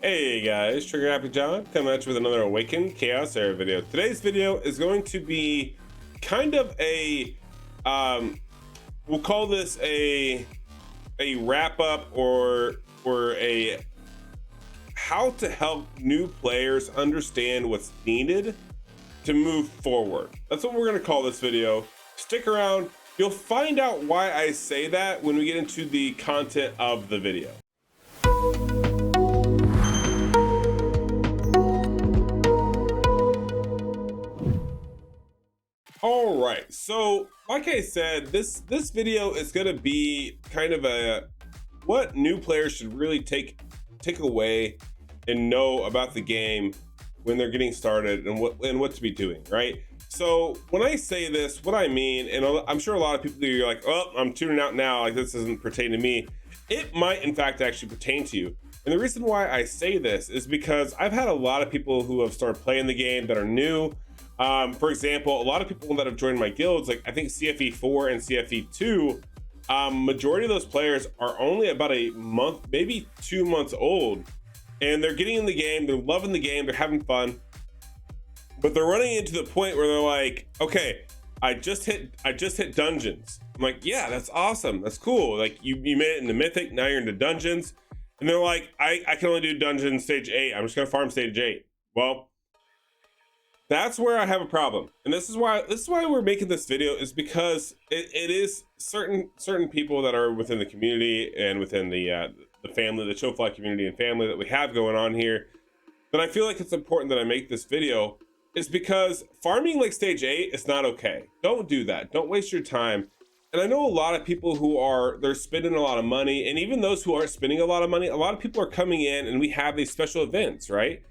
Hey guys, Trigger Happy John coming at you with another Awaken Chaos Era video. Today's video is going to be kind of a, we'll call this a wrap up or a how to help new players understand what's needed to move forward. That's what we're going to call this video. Stick around. You'll find out why I say that when we get into the content of the video. All right, so like I said, this video is going to be kind of a what new players should really take away and know about the game when they're getting started and what to be doing, right? So when I say this, what I mean, and I'm sure a lot of people are like, oh, I'm tuning out now, like this doesn't pertain to me. It might in fact actually pertain to you. And the reason why I say this is because I've had a lot of people who have started playing the game that are new. For example, a lot of people that have joined my guilds, like I think CFE 4 and CFE 2, majority of those players are only about a month, maybe 2 months old, and they're getting in the game, they're loving the game, they're having fun, but they're running into the point where they're like, okay, I just hit dungeons. I'm like, yeah, that's awesome, that's cool. Like you made it into Mythic, now you're into dungeons, and they're like, I can only do dungeon stage 8. I'm just gonna farm stage 8. Well, that's where I have a problem, and this is why we're making this video, is because it is certain people that are within the community and within the family, the Chofly community and family that we have going on here, that I feel like it's important that I make this video, is because farming like stage 8 is not okay. Don't do that. Don't waste your time. And I know a lot of people who they're spending a lot of money, and even those who aren't spending a lot of money, a lot of people are coming in and we have these special events, right?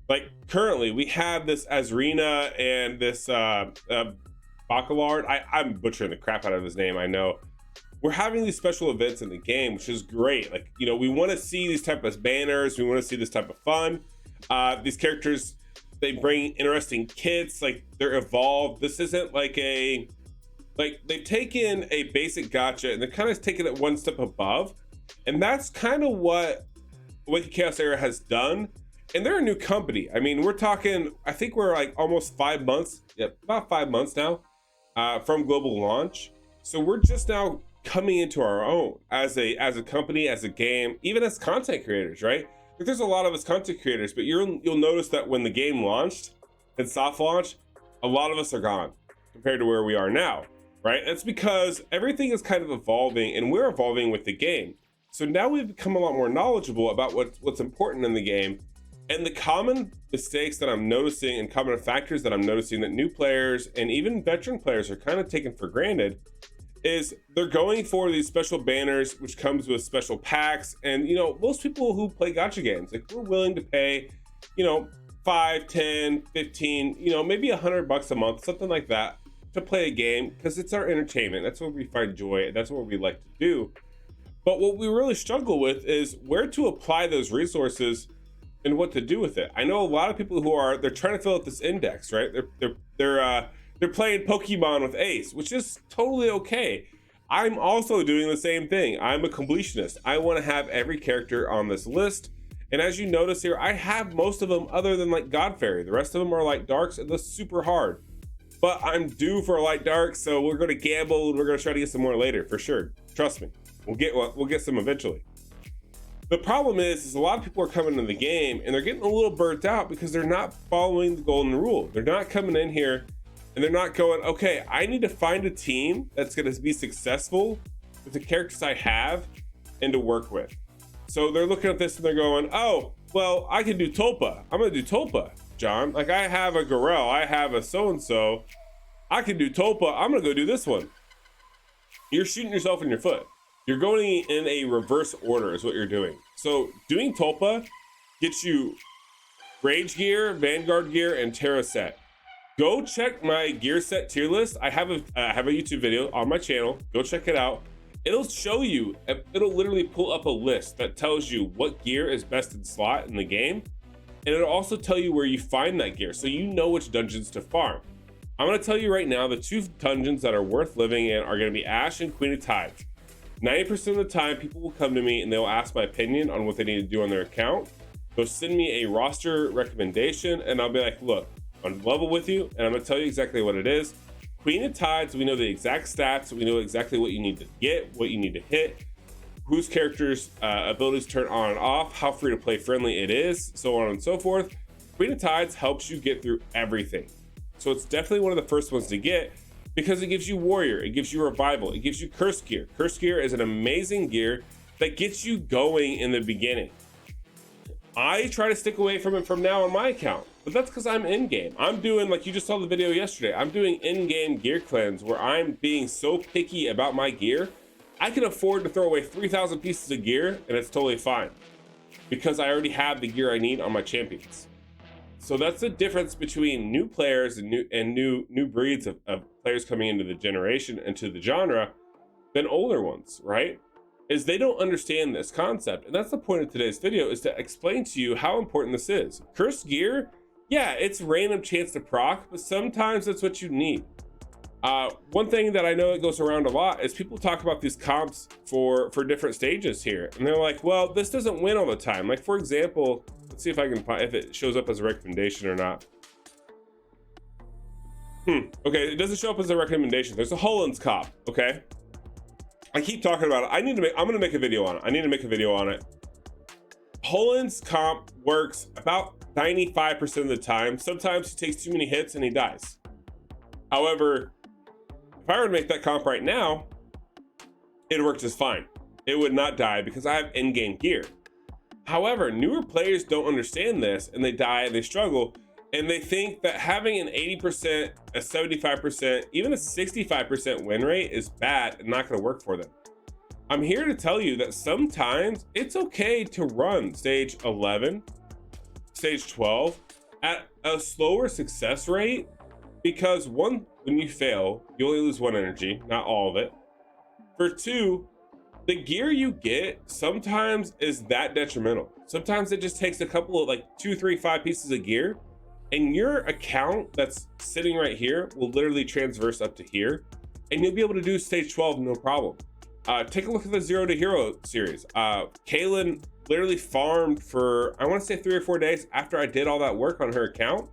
Like currently we have this Azrina and this Baccalard. I'm butchering the crap out of his name, I know. We're having these special events in the game, which is great. Like, you know, we want to see these type of banners, we want to see this type of fun. These characters, they bring interesting kits, like they're evolved. This isn't like they've taken a basic gacha and they're kind of taking it one step above. And that's kind of what Awaken Chaos Era has done. And they're a new company. I mean, we're talking, I think we're like almost 5 months, about 5 months now from global launch. So we're just now coming into our own as a company, as a game, even as content creators, right? Like there's a lot of us content creators, but you'll notice that when the game launched and soft launch, a lot of us are gone compared to where we are now, right? That's because everything is kind of evolving and we're evolving with the game. So now we've become a lot more knowledgeable about what's important in the game. And the common mistakes that I'm noticing and common factors that I'm noticing that new players and even veteran players are kind of taking for granted is they're going for these special banners, which comes with special packs. And, you know, most people who play gacha games, like we're willing to pay, you know, 5, 10, 15, you know, maybe $100 a month, something like that, to play a game because it's our entertainment. That's where we find joy. That's what we like to do. But what we really struggle with is where to apply those resources and what to do with it. I know a lot of people who they're trying to fill out this index, right? They're playing Pokemon with Ace, which is totally okay. I'm also doing the same thing. I'm a completionist. I want to have every character on this list. And as you notice here, I have most of them other than like God Fairy. The rest of them are like darks and they're super hard. But I'm due for a light dark, so we're gonna gamble and we're gonna try to get some more later for sure. Trust me, we'll get some eventually. The problem is a lot of people are coming into the game and they're getting a little burnt out because they're not following the golden rule. They're not coming in here and they're not going, okay, I need to find a team that's going to be successful with the characters I have and to work with. So they're looking at this and they're going, oh, well, I can do Tulpa. I'm going to do Tulpa, John. Like I have a Garel, I have a so-and-so. I can do Tulpa. I'm going to go do this one. You're shooting yourself in your foot. You're going in a reverse order is what you're doing. So doing Tulpa gets you Rage gear, Vanguard gear, and Terra set. Go check my gear set tier list. I have a YouTube video on my channel. Go check it out. It'll show you, it'll literally pull up a list that tells you what gear is best in slot in the game. And it'll also tell you where you find that gear so you know which dungeons to farm. I'm going to tell you right now, the 2 dungeons that are worth living in are going to be Ash and Queen of Tides. 90% of the time, people will come to me and they'll ask my opinion on what they need to do on their account. go send me a roster recommendation, and I'll be like, look, I'm level with you, and I'm gonna tell you exactly what it is. Queen of Tides, we know the exact stats, we know exactly what you need to get, what you need to hit, whose character's abilities turn on and off, how free to play friendly it is, so on and so forth. Queen of Tides helps you get through everything. So it's definitely one of the first ones to get because it gives you Warrior, it gives you Revival, it gives you Curse Gear. Curse Gear is an amazing gear that gets you going in the beginning. I try to stick away from it from now on my account, but that's because I'm in game. I'm doing, like you just saw the video yesterday, I'm doing in-game gear cleanse where I'm being so picky about my gear. I can afford to throw away 3,000 pieces of gear and it's totally fine because I already have the gear I need on my champions. So that's the difference between new players and new breeds of players coming into the generation, into the genre, than older ones, right? Is they don't understand this concept. And that's the point of today's video, is to explain to you how important this is. Cursed gear, yeah, it's random chance to proc, but sometimes that's what you need. One thing that I know that goes around a lot is people talk about these comps for different stages here. And they're like, well, this doesn't win all the time. Like, for example, let's see if I can find, if it shows up as a recommendation or not. Okay, it doesn't show up as a recommendation. There's a Holland's comp, okay? I keep talking about it. I'm gonna make a video on it. I need to make a video on it. Holland's comp works about 95% of the time. Sometimes he takes too many hits and he dies. However, if I were to make that comp right now, it worked just fine. It would not die because I have in-game gear. However, newer players don't understand this and they die and they struggle, and they think that having an 80%, a 75%, even a 65% win rate is bad and not gonna work for them. I'm here to tell you that sometimes it's okay to run stage 11, stage 12 at a slower success rate, because one, when you fail, you only lose one energy, not all of it. For two, the gear you get sometimes is that detrimental. Sometimes it just takes a couple of like 2, 3, 5 pieces of gear, and your account that's sitting right here will literally transverse up to here, and you'll be able to do stage 12 no problem. Take a look at the Zero to Hero series. Kaylin literally farmed for, I want to say 3 or 4 days after I did all that work on her account,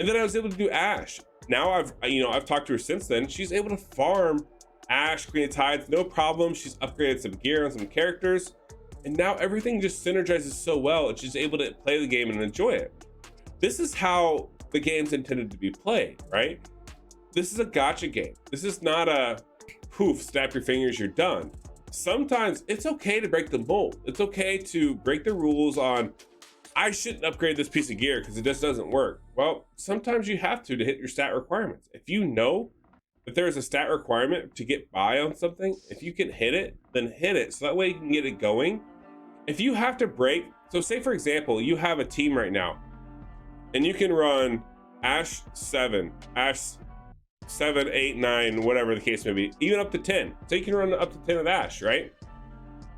and then I was able to do Ashe. Now I've talked to her since then. She's able to farm Ashe, Queen of Tides, no problem. She's upgraded some gear on some characters, and now everything just synergizes so well, and she's able to play the game and enjoy it. This is how the game's intended to be played, right? This is a gacha game. This is not a poof, snap your fingers, you're done. Sometimes it's okay to break the mold. It's okay to break the rules on, I shouldn't upgrade this piece of gear because it just doesn't work. Well, sometimes you have to hit your stat requirements. If you know that there's a stat requirement to get by on something, if you can hit it, then hit it. So that way you can get it going. If you have to break, so say for example, you have a team right now and you can run Ashe 7, 8, 9, whatever the case may be, even up to 10. So you can run up to 10 with Ashe, right?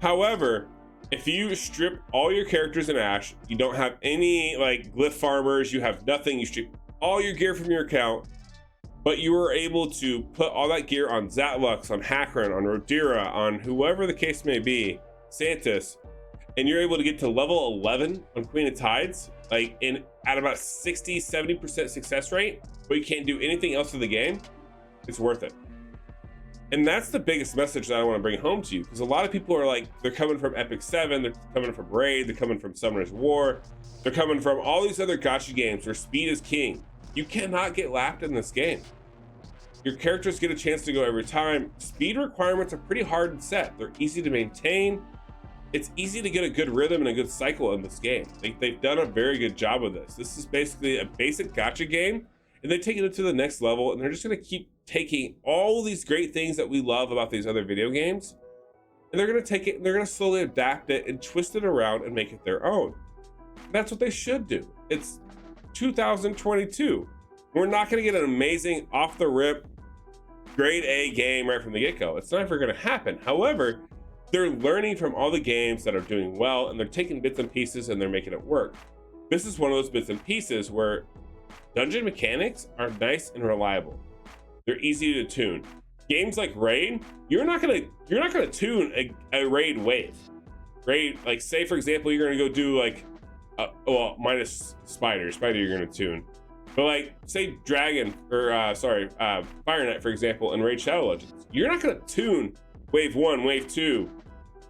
However, if you strip all your characters in Ashe, you don't have any like glyph farmers, you have nothing, you strip all your gear from your account, but you were able to put all that gear on Zatlux, on Hakron, on Rodira, on whoever the case may be, Santis, and you're able to get to level 11 on Queen of Tides, like at about 60-70% success rate, but you can't do anything else in the game, it's worth it. And that's the biggest message that I want to bring home to you, because a lot of people are like, they're coming from Epic 7, they're coming from Raid, they're coming from Summoner's War, they're coming from all these other gacha games where speed is king. You cannot get lapped in this game. Your characters get a chance to go every time. Speed requirements are pretty hard to set. They're easy to maintain. It's easy to get a good rhythm and a good cycle in this game. They've done a very good job of this. This is basically a basic gacha game, and they take it to the next level, and they're just going to keep taking all these great things that we love about these other video games, and they're going to take it and they're going to slowly adapt it and twist it around and make it their own. That's what they should do. It's 2022. We're not going to get an amazing off the rip grade A game right from the get-go. It's never going to happen. However, they're learning from all the games that are doing well, and they're taking bits and pieces and they're making it work. This is one of those bits and pieces where dungeon mechanics are nice and reliable. They're easy to tune. Games like Raid, you're not gonna tune a Raid wave. Raid, like say for example, you're gonna go do like well, minus spider you're gonna tune. But like, say Dragon, or Fire Knight, for example, in Raid Shadow Legends, you're not gonna tune wave 1, wave 2,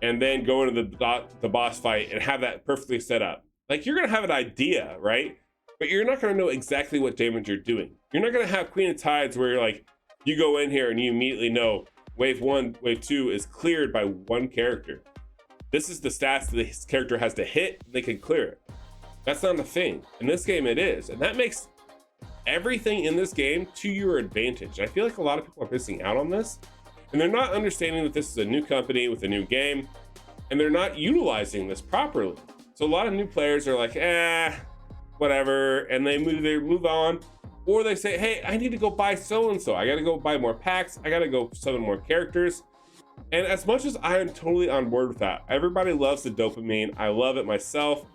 and then go into the boss fight and have that perfectly set up. Like, you're gonna have an idea, right? But you're not gonna know exactly what damage you're doing. You're not gonna have Queen of Tides where you're like, you go in here and you immediately know wave 1, wave 2 is cleared by one character. This is the stats that this character has to hit, they can clear it. That's not a thing. In this game, it is. And that makes everything in this game to your advantage. I feel like a lot of people are missing out on this, and they're not understanding that this is a new company with a new game, and they're not utilizing this properly. So a lot of new players are like, whatever, and they move on, or they say, hey, I need to go buy so-and-so. I gotta go buy more packs. I gotta go summon more characters. And as much as I am totally on board with that, everybody loves the dopamine. I love it myself.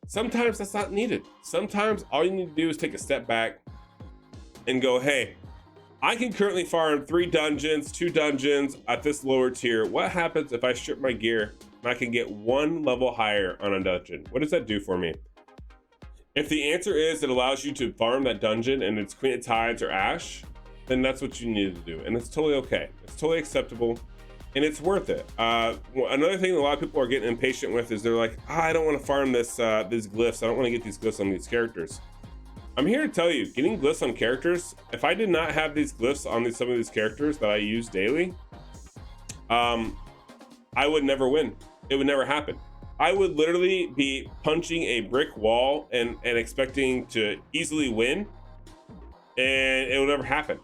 Sometimes that's not needed. Sometimes all you need to do is take a step back and go, hey, I can currently farm 3 dungeons, 2 dungeons at this lower tier. What happens if I strip my gear and I can get 1 level higher on a dungeon? What does that do for me? If the answer is it allows you to farm that dungeon and it's Queen of Tides or Ash, then that's what you need to do. And it's totally okay. It's totally acceptable. And it's worth it. Another thing that a lot of people are getting impatient with is they're like, I don't want to farm these glyphs. I don't want to get these glyphs on these characters. I'm here to tell you, getting glyphs on characters, if I did not have these glyphs on some of these characters that I use daily, I would never win. It would never happen. I would literally be punching a brick wall and expecting to easily win, and it will never happen.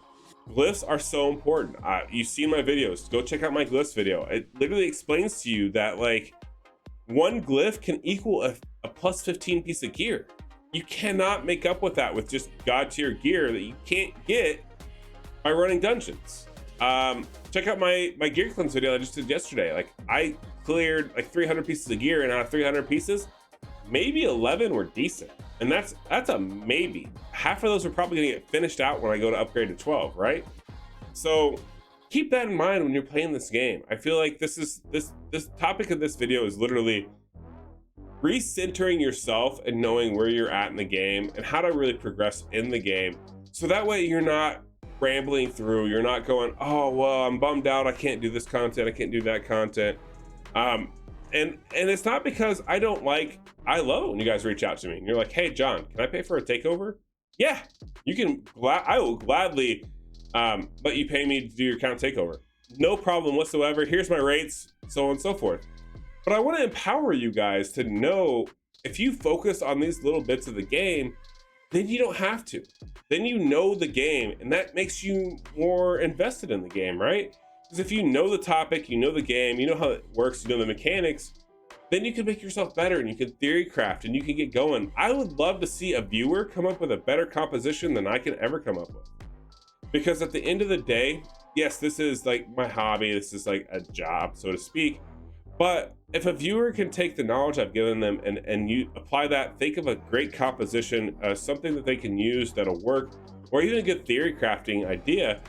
Glyphs are so important. You've seen my videos. Go check out my glyphs video. It literally explains to you that like 1 glyph can equal a plus 15 piece of gear. You cannot make up with that with just god tier gear that you can't get by running dungeons. Check out my gear cleanse video I just did yesterday. Like, I cleared like 300 pieces of gear, and out of 300 pieces, maybe 11 were decent. And that's a maybe. Half of those are probably gonna get finished out when I go to upgrade to 12, right? So keep that in mind when you're playing this game. I feel like this topic of this video is literally recentering yourself and knowing where you're at in the game and how to really progress in the game. So that way you're not rambling through, you're not going, oh, well, I'm bummed out, I can't do this content, I can't do that content. And it's not because I love it when you guys reach out to me and you're like, hey, John, can I pay for a takeover? Yeah, you can. I will gladly let you pay me to do your account takeover. No problem whatsoever. Here's my rates, so on and so forth. But I want to empower you guys to know if you focus on these little bits of the game, then you don't have to. Then you know the game, and that makes you more invested in the game, right? Because if you know the topic, you know the game, you know how it works, you know the mechanics, then you can make yourself better and you can theory craft and you can get going. I would love to see a viewer come up with a better composition than I can ever come up with. Because at the end of the day, yes, this is like my hobby, this is like a job, so to speak. But if a viewer can take the knowledge I've given them and you apply that, think of a great composition, something that they can use that'll work, or even a good theory crafting idea,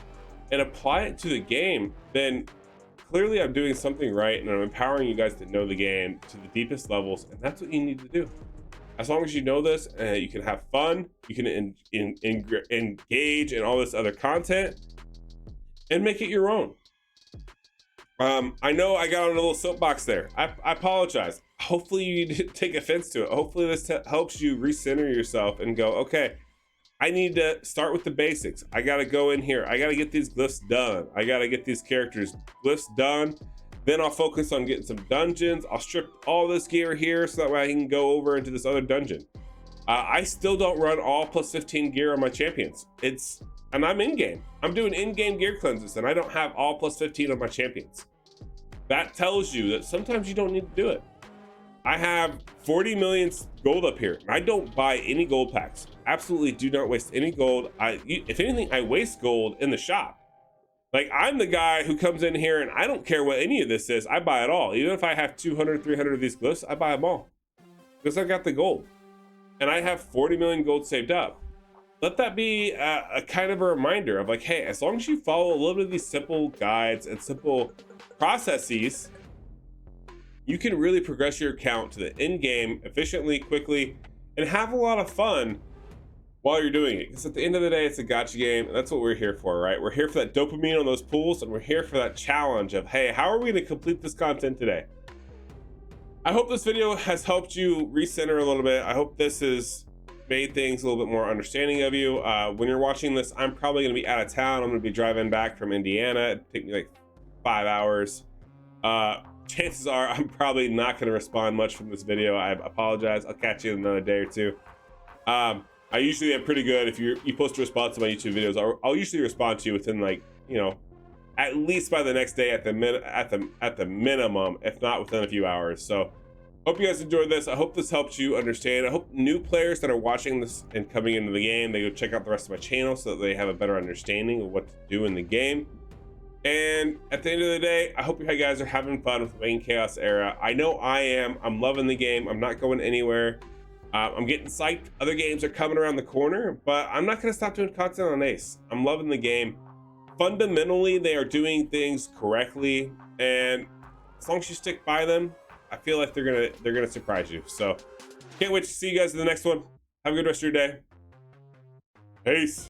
and apply it to the game, then clearly I'm doing something right and I'm empowering you guys to know the game to the deepest levels, and that's what you need to do. As long as you know this, you can have fun, you can engage in all this other content and make it your own. I know I got on a little soapbox there. I apologize. Hopefully you didn't take offense to it. Hopefully this helps you recenter yourself and go, okay, I need to start with the basics. I got to go in here. I got to get these glyphs done. I got to get these characters glyphs done. Then I'll focus on getting some dungeons. I'll strip all this gear here so that way I can go over into this other dungeon. I still don't run all plus 15 gear on my champions. And I'm in-game. I'm doing in-game gear cleanses and I don't have all plus 15 on my champions. That tells you that sometimes you don't need to do it. I have 40 million gold up here. I don't buy any gold packs. Absolutely do not waste any gold. If anything, I waste gold in the shop. Like, I'm the guy who comes in here and I don't care what any of this is. I buy it all. Even if I have 200, 300 of these glyphs, I buy them all. Because I got the gold. And I have 40 million gold saved up. Let that be a kind of a reminder of like, hey, as long as you follow a little bit of these simple guides and simple processes, you can really progress your account to the end game efficiently, quickly, and have a lot of fun while you're doing it. Because at the end of the day, it's a gacha game, and that's what we're here for, right? We're here for that dopamine on those pools, and we're here for that challenge of, hey, how are we gonna complete this content today? I hope this video has helped you recenter a little bit. I hope this has made things a little bit more understanding of you. When you're watching this, I'm probably gonna be out of town. I'm gonna be driving back from Indiana. It'd take me like 5 hours. Chances are I'm probably not gonna respond much from this video. I apologize. I'll catch you in another day or two. I usually am pretty good. If you post a response to my YouTube videos, I'll usually respond to you within, like, you know, at least by the next day at the minimum, if not within a few hours. So hope you guys enjoyed this. I hope this helped you understand. I hope new players that are watching this and coming into the game, they go check out the rest of my channel so that they have a better understanding of what to do in the game. And at the end of the day, I hope you guys are having fun with Awaken Chaos Era. I know I am. I'm loving the game. I'm not going anywhere. I'm getting psyched. Other games are coming around the corner, but I'm not going to stop doing content on Ace. I'm loving the game. Fundamentally, they are doing things correctly, and as long as you stick by them, I feel like they're gonna surprise you. So can't wait to see you guys in the next one. Have a good rest of your day. Peace.